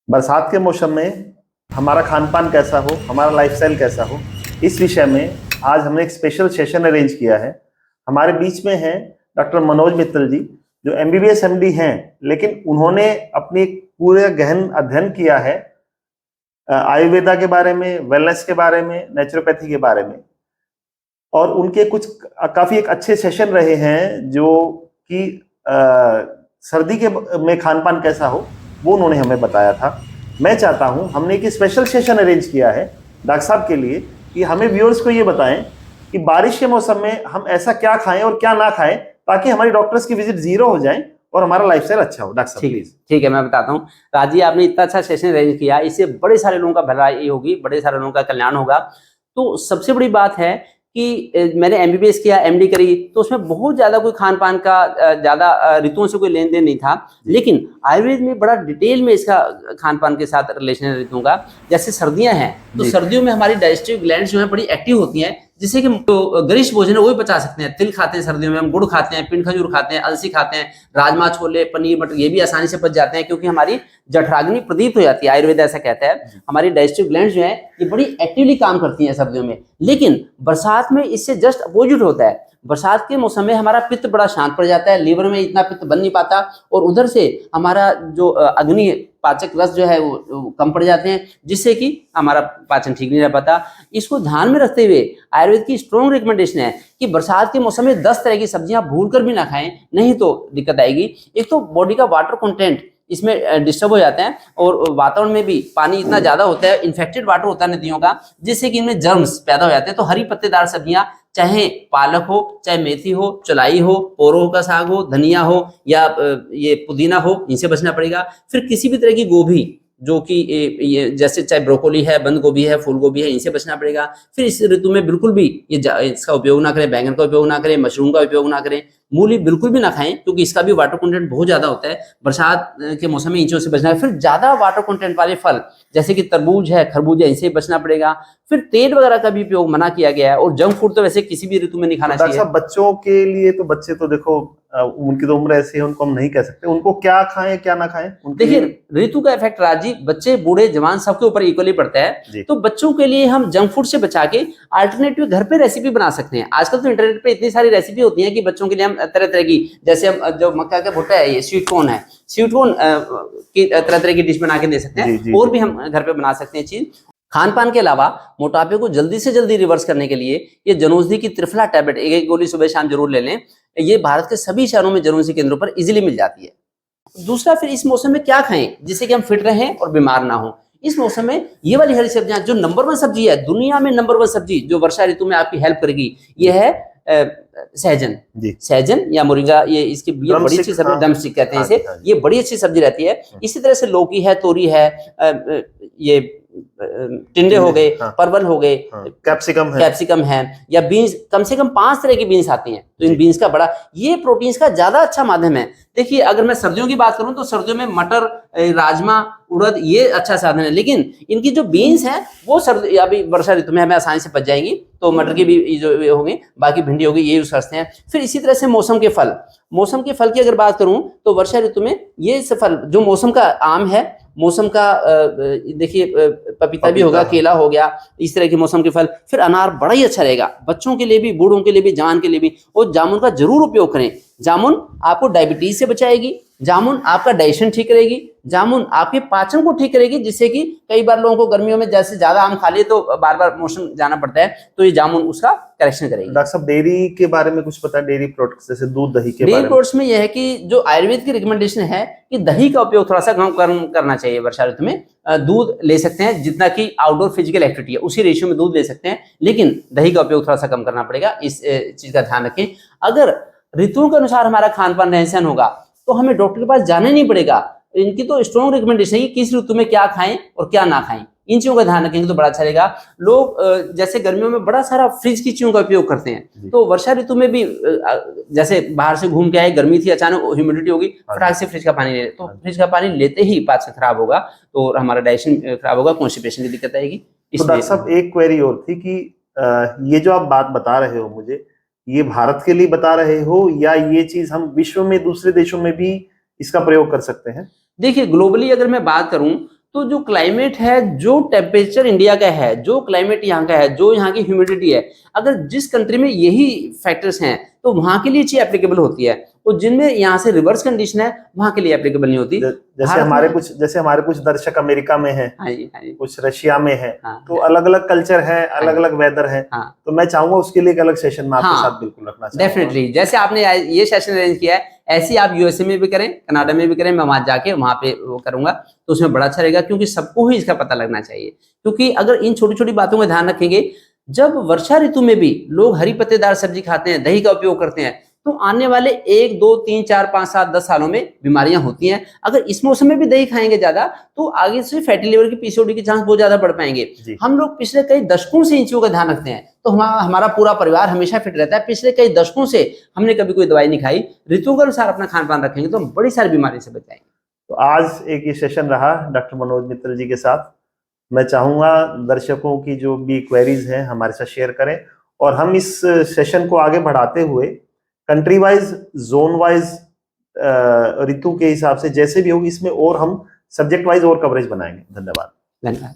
बरसात के मौसम में हमारा खान पान कैसा हो, हमारा लाइफस्टाइल कैसा हो, इस विषय में आज हमने एक स्पेशल सेशन अरेंज किया है। हमारे बीच में हैं डॉक्टर मनोज मित्तल जी, जो एमबीबीएस एमडी हैं, लेकिन उन्होंने अपनी पूरे गहन अध्ययन किया है आयुर्वेदा के बारे में, वेलनेस के बारे में, नेचुरोपैथी के बारे में। और उनके कुछ काफी एक अच्छे सेशन रहे हैं जो कि सर्दी के में खान पान कैसा हो वो उन्होंने हमें बताया था। मैं चाहता हूं, हमने एक स्पेशल सेशन अरेंज किया है डॉक्टर साहब के लिए कि हमें व्यूअर्स को ये बताएं कि बारिश के मौसम में हम ऐसा क्या खाएं और क्या ना खाएं ताकि हमारी डॉक्टर्स की विजिट 0 हो जाए और हमारा लाइफस्टाइल अच्छा हो। डॉक्टर साहब प्लीज। ठीक है, मैं बताता हूँ। राजी, आपने इतना अच्छा सेशन अरेंज किया, इससे बड़े सारे लोगों का भलाई होगी, बड़े सारे लोगों का कल्याण होगा। तो सबसे बड़ी बात है कि मैंने एमबीबीएस किया, एमडी करी, तो उसमें बहुत ज्यादा कोई खान पान का ज्यादा ऋतुओं से कोई लेन देन नहीं था। लेकिन आयुर्वेद में बड़ा डिटेल में इसका खान पान के साथ रिलेशन है ऋतुओं का। जैसे सर्दियां हैं तो सर्दियों में हमारी डाइजेस्टिव ग्लैंड्स जो है बड़ी एक्टिव होती हैं, जिससे कि तो गरिष्ठ भोजन है वो भी पचा सकते हैं। तिल खाते हैं सर्दियों में, हम गुड़ खाते हैं, पिंड खजूर खाते हैं, अलसी खाते हैं, राजमा छोले पनीर मटर ये भी आसानी से पच जाते हैं, क्योंकि हमारी जठराग्नि प्रदीप्त हो जाती है। आयुर्वेद ऐसा कहता है हमारी डाइजेस्टिव ग्लैंड्स जो है ये बड़ी एक्टिवली काम करती हैं सर्दियों में। लेकिन बरसात में इससे जस्ट अपोजिट होता है। बरसात के मौसम में हमारा पित्त बड़ा शांत पड़ जाता है, लीवर में इतना पित्त बन नहीं पाता, और उधर से हमारा जो अग्नि पाचक रस जो है वो कम पड़ जाते हैं, जिससे कि हमारा पाचन ठीक नहीं रह पाता। इसको ध्यान में रखते हुए आयुर्वेद की स्ट्रॉन्ग रिकमेंडेशन है कि बरसात के मौसम में 10 तरह की सब्जियां भूलकर भी ना खाएं, नहीं तो दिक्कत आएगी। एक तो बॉडी का वाटर कंटेंट इसमें डिस्टर्ब हो जाता है, और वातावरण में भी पानी इतना ज्यादा होता है, इन्फेक्टेड वाटर होता है नदियों का, जिससे कि इनमें जर्म्स पैदा हो जाते हैं। तो हरी पत्तेदार सब्जियां, चाहे पालक हो, चाहे मेथी हो, चलाई हो, पोरो का साग हो, धनिया हो, या ये पुदीना हो, इनसे बचना पड़ेगा। फिर किसी भी तरह की गोभी, जो कि ये जैसे चाहे ब्रोकोली है, बंद गोभी है, फूल गोभी है, इनसे बचना पड़ेगा। फिर इस ऋतु में बिल्कुल भी इसका उपयोग ना करें, बैंगन का उपयोग ना करें, मशरूम का उपयोग ना करें, मूली बिल्कुल भी ना खाएं, क्योंकि इसका भी वाटर कंटेंट बहुत ज्यादा होता है। बरसात के मौसम में इन चीजों से बचना है। फिर ज्यादा वाटर कंटेंट वाले फल जैसे कि तरबूज है, खरबूज है, इनसे बचना पड़ेगा। फिर तेल वगैरह का भी उपयोग मना किया गया है, और जंक फूड तो वैसे किसी भी ऋतु में नहीं खाना चाहिए। बच्चों के लिए तो बच्चे तो देखो उनकी तो उम्र ऐसी है, उनको हम नहीं कह सकते उनको क्या खाएं क्या ना खाएं। देखिए, ऋतु का इफेक्ट राजीव बच्चे बूढ़े जवान सबके ऊपर इक्वली पड़ता है। तो बच्चों के लिए हम जंक फूड से बचा के अल्टरनेटिव घर पे रेसिपी बना सकते हैं। आजकल तो इंटरनेट पे इतनी सारी रेसिपी होती है कि बच्चों के लिए हम तरह तरह की, जैसे हम जो मक्का का भुट्टा है, ये स्वीट कॉर्न है, स्वीट कॉर्न की तरह तरह की डिश बना के दे सकते हैं। और भी हम घर पे बना सकते हैं चीज। खान पान के अलावा मोटापे को जल्दी से जल्दी रिवर्स करने के लिए ये जनौषधि की त्रिफला टैबलेट एक गोली सुबह शाम जरूर ले लें। ये भारत के सभी शहरों में जनौषधि केंद्रों पर इजीली मिल जाती है। दूसरा, फिर इस मौसम में क्या खाएं जिससे कि हम फिट रहें और बीमार ना हो। इस मौसम में ये वाली हरी सब्जियां, जो नंबर 1 सब्जी है, दुनिया में नंबर 1 सब्जी जो वर्षा ऋतु में आपकी हेल्प करेगी, ये है सहजन। सहजन या मोरिंगा, ये इसकी ये बड़ी अच्छी सब्जी, ड्रमस्टिक कहते हैं इसे। ये बड़ी अच्छी सब्जी रहती है। इसी तरह से लौकी है, तोरी है, ये टिंडे हो गए, परवल हो गए, कैप्सिकम है, या बीन्स, कम से कम 5 तरह की बीन्स आती हैं। तो इन बीन्स का बड़ा, ये प्रोटीन्स का ज्यादा अच्छा माध्यम है। देखिए, अगर मैं सर्दियों की बात करूं तो सर्दियों में मटर, राजमा, उड़द ये अच्छा साधन है। लेकिन इनकी जो बीन्स हैं वो सर्दी अभी वर्षा ऋतु में हमें आसानी से पच जाएंगी। तो मटर की भी जो होगी, बाकी भिंडी होगी, ये यूज करते हैं। फिर इसी तरह से मौसम के फल की अगर बात करूं तो वर्षा ऋतु में ये फल जो मौसम का आम है, मौसम का देखिए पपीता भी होगा, केला हो गया, इस तरह के मौसम के फल। फिर अनार बड़ा ही अच्छा रहेगा बच्चों के लिए भी, बूढ़ों के लिए भी, जवान के लिए भी। और जामुन का जरूर उपयोग करें। जामुन आपको डायबिटीज से बचाएगी, जामुन आपका डाइजेशन ठीक करेगी, जामुन आपके पाचन को ठीक करेगी, जिससे कि कई बार लोगों को गर्मियों में जैसे ज्यादा आम खा लिए तो बार बार मोशन जाना पड़ता है, तो ये जामुन उसका करेक्शन करेगी। डॉक्टर साहब, डेयरी के बारे में कुछ पता है? डेयरी प्रोडक्ट्स जैसे दूध दही के बारे में। डेयरी प्रोडक्ट्स में यह है कि जो आयुर्वेद की रिकमेंडेशन है कि दही का उपयोग थोड़ा सा कम करना चाहिए वर्षा ऋतु में। दूध ले सकते हैं जितना कि आउटडोर फिजिकल एक्टिविटी है उसी रेशियो में दूध ले सकते हैं, लेकिन दही का उपयोग थोड़ा सा कम करना पड़ेगा। इस चीज का ध्यान रखें। अगर ऋतुओं के अनुसार हमारा खान पान रहन सहन होगा तो हमें डॉक्टर के पास जाना नहीं पड़ेगा। इनकी तो स्ट्रॉन्ग रिकमेंडेशन है कि किस ऋतु में क्या खाएं और क्या ना खाएं। इन चीजों का ध्यान रखेंगे तो बड़ा अच्छा रहेगा। लोग जैसे गर्मियों में बड़ा सारा फ्रिज की चीजों का उपयोग करते हैं, तो वर्षा ऋतु में भी जैसे बाहर से घूम के आए, गर्मी थी, अचानक ह्यूमिडिटी होगी, फटाक से फ्रिज का पानी ले, तो फ्रिज का पानी लेते ही पाचन खराब होगा, तो हमारा डाइजेशन खराब होगा, कॉन्स्टिपेशन की दिक्कत आएगी। तो डॉक्टर साहब, एक क्वेरी और थी कि ये जो आप बात बता रहे हो मुझे, ये भारत के लिए बता रहे हो या ये चीज हम विश्व में दूसरे देशों में भी इसका प्रयोग कर सकते हैं? देखिए, ग्लोबली अगर मैं बात करूं तो जो क्लाइमेट है, जो टेम्परेचर इंडिया का है, जो क्लाइमेट यहाँ का है, जो यहाँ की ह्यूमिडिटी है, अगर जिस कंट्री में यही फैक्टर्स हैं तो वहाँ के लिए चीज एप्लीकेबल होती है, और जिनमें यहाँ से रिवर्स कंडीशन है वहाँ के लिए एप्लीकेबल नहीं होती। जैसे हमारे कुछ दर्शक अमेरिका में हैं, हाँ जी, हाँ जी, कुछ रशिया में है, हाँ, तो अलग अलग कल्चर है, अलग अलग वेदर है, हाँ, तो मैं चाहूंगा उसके लिए एक अलग सेशन में आपके हाँ, साथ बिल्कुल रखना चाहूंगा। डेफिनेटली, जैसे आपने ये सेशन अरेंज किया है, ऐसे आप यूएसए में भी करें, कनाडा में भी करें, मैं वहां जाके वहां पे वो करूंगा, तो उसमें बड़ा अच्छा रहेगा, क्योंकि सबको ही इसका पता लगना चाहिए। क्योंकि अगर इन छोटी छोटी बातों का ध्यान रखेंगे, जब वर्षा ऋतु में भी लोग हरी पत्तेदार सब्जी खाते हैं, दही का उपयोग करते हैं, तो आने वाले 1, 2, 3, 4, 5, 7, 10 सालों में बीमारियां होती हैं। अगर इस मौसम में भी दही खाएंगे ज्यादा, तो आगे से फैटी लिवर की, पीसीओडी के चांस बहुत ज्यादा बढ़ पाएंगे। हम लोग पिछले कई दशकों से इन चीजों का ध्यान रखते हैं, तो हमारा पूरा परिवार हमेशा फिट रहता है। पिछले कई दशकों से हमने कभी कोई दवाई नहीं खाई। ऋतु के अनुसार अपना खान पान रखेंगे तो हम बड़ी सारी बीमारी से बच जाएंगे। तो आज एक ये सेशन रहा डॉक्टर मनोज मित्तल जी के साथ। मैं चाहूंगा दर्शकों की जो भी क्वेरीज हैं हमारे साथ शेयर करें, और हम इस सेशन को आगे बढ़ाते हुए कंट्री वाइज, जोन वाइज, ऋतु के हिसाब से जैसे भी होगी, इसमें और हम सब्जेक्ट वाइज और कवरेज बनाएंगे। धन्यवाद। धन्यवाद।